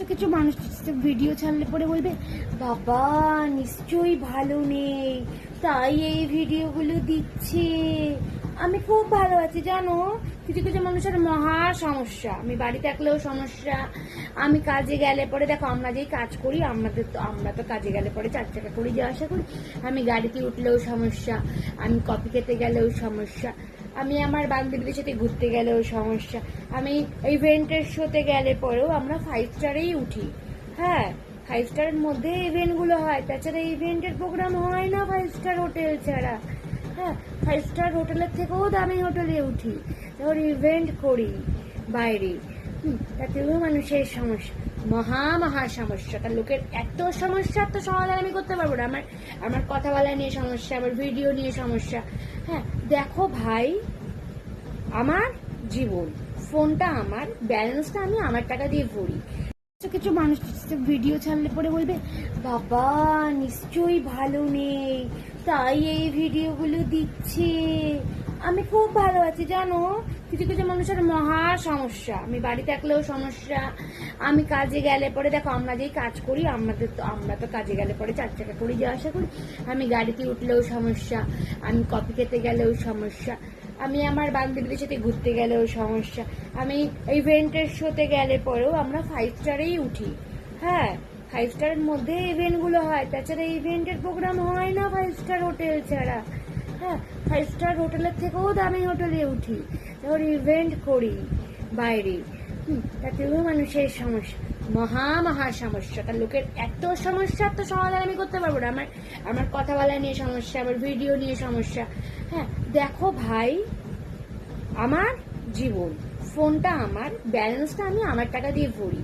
কিছু মানুষ ভিডিও ছাড়লে পরে বলবে বাবা নিশ্চয়ই ভালো নেই, তাই এই ভিডিওগুলো দিচ্ছে। আমি খুব ভালো আছি জানো। কিছু কিছু মানুষের মহা সমস্যা, আমি বাড়ি থাকলেও সমস্যা, আমি কাজে গেলে পরে দেখো আমরা যেই কাজ করি আমরা তো কাজে গেলে পরে 4 চাকা করে যাওয়া আসা করি। আমি গাড়িতে উঠলেও সমস্যা, আমি কফি খেতে গেলেও সমস্যা, আমি আমার বান্ধবীদের সাথে ঘুরতে গেলেও সমস্যা, আমি ইভেন্টের শোতে গেলে পরেও আমরা 5 স্টারেই উঠি। হ্যাঁ, 5 স্টারের মধ্যে ইভেন্টগুলো হয়, তাছাড়া ইভেন্টের প্রোগ্রাম হয় না 5 স্টার হোটেল ছাড়া। হ্যাঁ, 5 স্টার হোটেলের থেকেও দামি হোটেলে উঠি, তারপর ইভেন্ট করি বাইরে। তাতেও মানুষের সমস্যা, মহা সমস্যা। তার লোকের এত সমস্যা, তো সমাধান আমি করতে পারবো না। আমার কথা বলা নিয়ে সমস্যা, আমার ভিডিও নিয়ে সমস্যা। হ্যাঁ, দেখো ভাই, আমার জীবন, ফোনটা আমার, ব্যালেন্সটা আমি আমার টাকা দিয়ে ভরি। কিছু মানুষ ভিডিও ছাড়লে পরে বলবে বাবা নিশ্চয়ই ভালো নেই, তাই এই ভিডিওগুলো দিচ্ছে। আমি খুব ভালো আছি জানো। কিছু কিছু মানুষের মহা সমস্যা, আমি বাড়ি থাকলেও সমস্যা, আমি কাজে গেলে পরে দেখো আমরা যেই কাজ করি আমরা তো কাজে গেলে পরে 4 চাকা করে যাওয়া আসা করি। আমি গাড়িতে উঠলেও সমস্যা, আমি কফি খেতে গেলেও সমস্যা, আমি আমার বান্ধবীদের সাথে ঘুরতে গেলেও সমস্যা, আমি ইভেন্টের শোতে গেলে পরেও আমরা 5 স্টারেই উঠি। হ্যাঁ, 5 স্টারের মধ্যে ইভেন্টগুলো হয়, তাছাড়া ইভেন্টের প্রোগ্রাম হয় না 5 স্টার হোটেল ছাড়া। হ্যাঁ, 5 স্টার হোটেলের থেকেও দামি হোটেলে উঠি, তারপর ইভেন্ট করি বাইরে। তাতেও মানুষের সমস্যা, মহা সমস্যা। তার লোকের এত সমস্যা, তো সমাধান আমি করতে পারবো না। আমার কথা বলা নিয়ে সমস্যা, আমার ভিডিও নিয়ে সমস্যা। হ্যাঁ, দেখো ভাই, আমার জীবন, ফোনটা আমার, ব্যালেন্সটা আমি আমার টাকা দিয়ে ভরি।